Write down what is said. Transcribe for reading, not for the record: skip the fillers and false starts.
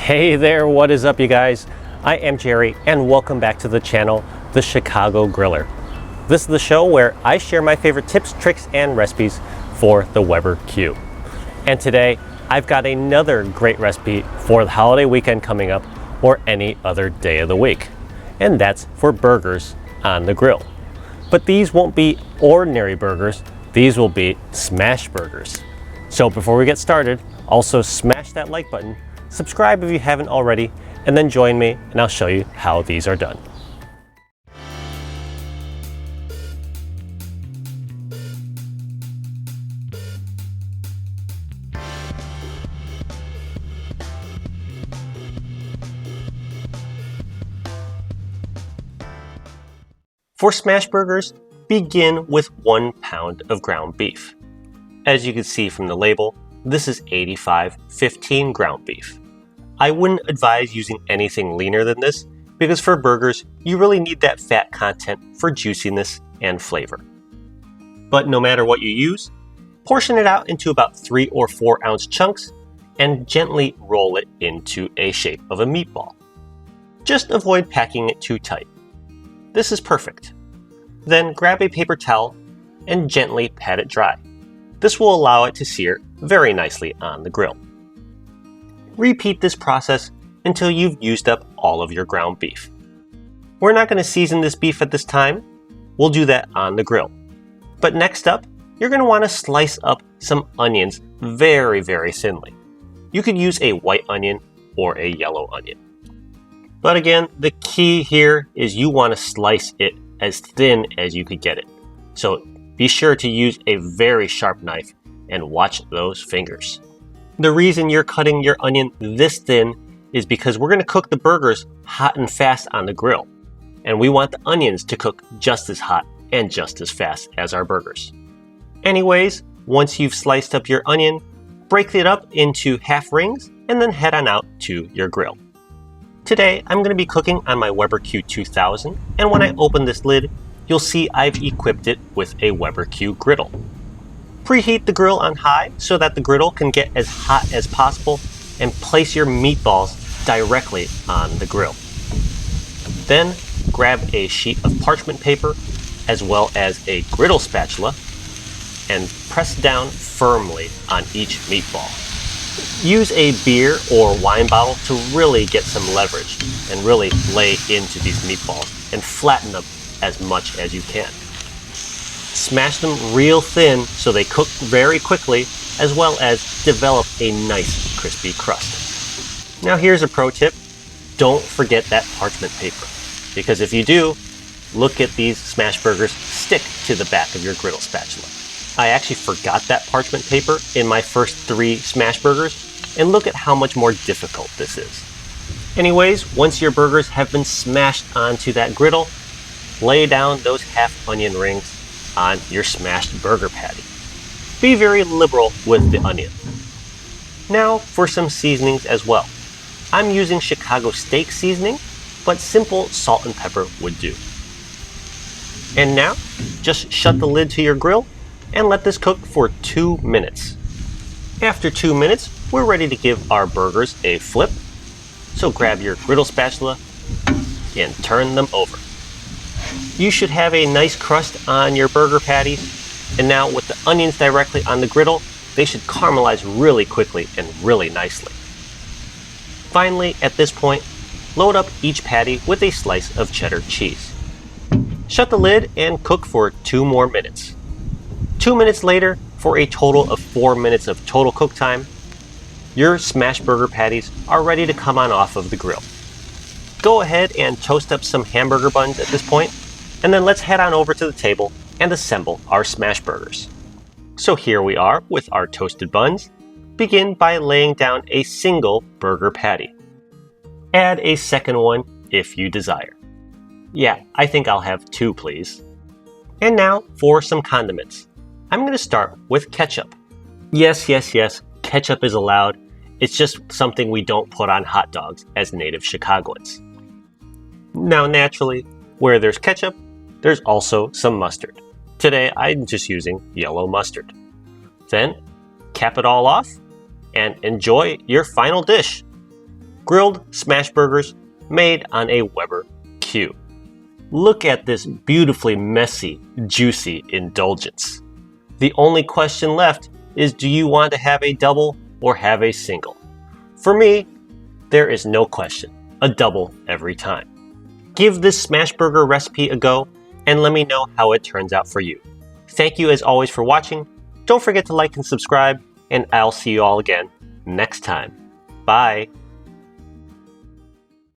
Hey there, what is up you guys? I am Jerry and welcome back to the channel, The Chicago Griller. This is the show where I share my favorite tips, tricks, and recipes for the Weber Q. And today, I've got another great recipe for the holiday weekend coming up or any other day of the week. And that's for burgers on the grill. But these won't be ordinary burgers, these will be smash burgers. So before we get started, also smash that like button, subscribe if you haven't already, and then join me and I'll show you how these are done. For smash burgers, begin with 1 pound of ground beef. As you can see from the label, this is 85/15 ground beef. I wouldn't advise using anything leaner than this because for burgers, you really need that fat content for juiciness and flavor. But no matter what you use, portion it out into about 3 or 4 ounce chunks and gently roll it into a shape of a meatball. Just avoid packing it too tight. This is perfect. Then grab a paper towel and gently pat it dry. This will allow it to sear very nicely on the grill. Repeat this process until you've used up all of your ground beef. We're not going to season this beef at this time. We'll do that on the grill. But next up, you're going to want to slice up some onions very, very thinly. You could use a white onion or a yellow onion. But again, the key here is you want to slice it as thin as you could get it. So be sure to use a very sharp knife and watch those fingers. The reason you're cutting your onion this thin is because we're going to cook the burgers hot and fast on the grill. And we want the onions to cook just as hot and just as fast as our burgers. Anyways, once you've sliced up your onion, break it up into half rings and then head on out to your grill. Today, I'm going to be cooking on my Weber Q2000, and when I open this lid, you'll see I've equipped it with a Weber Q griddle. Preheat the grill on high so that the griddle can get as hot as possible and place your meatballs directly on the grill. Then grab a sheet of parchment paper as well as a griddle spatula and press down firmly on each meatball. Use a beer or wine bottle to really get some leverage and really lay into these meatballs and flatten them as much as you can. Smash them real thin so they cook very quickly, as well as develop a nice crispy crust. Now here's a pro tip. Don't forget that parchment paper, because if you do, look at these smash burgers stick to the back of your griddle spatula. I actually forgot that parchment paper in my first 3 smash burgers, and look at how much more difficult this is. Anyways, once your burgers have been smashed onto that griddle, lay down those half onion rings on your smashed burger patty. Be very liberal with the onion. Now for some seasonings as well. I'm using Chicago steak seasoning, but simple salt and pepper would do. And now, just shut the lid to your grill and let this cook for 2 minutes. After 2 minutes, we're ready to give our burgers a flip. So grab your griddle spatula and turn them over. You should have a nice crust on your burger patties, and now with the onions directly on the griddle, they should caramelize really quickly and really nicely. Finally, at this point, load up each patty with a slice of cheddar cheese. Shut the lid and cook for 2 more minutes. 2 minutes later, for a total of 4 minutes of total cook time, your smashed burger patties are ready to come on off of the grill. Go ahead and toast up some hamburger buns at this point, and then let's head on over to the table and assemble our smash burgers. So here we are with our toasted buns. Begin by laying down a single burger patty. Add a second one if you desire. Yeah, I think I'll have 2, please. And now for some condiments. I'm going to start with ketchup. Yes, ketchup is allowed. It's just something we don't put on hot dogs as native Chicagoans. Now naturally, where there's ketchup, there's also some mustard. Today I'm just using yellow mustard. Then cap it all off and enjoy your final dish. grilled smash burgers made on a Weber Q. Look at this beautifully messy, juicy indulgence. The only question left is, do you want to have a double or have a single? For me, there is no question, a double every time. Give this smash burger recipe a go and let me know how it turns out for you. Thank you as always for watching. Don't forget to like and subscribe, and I'll see you all again next time. Bye!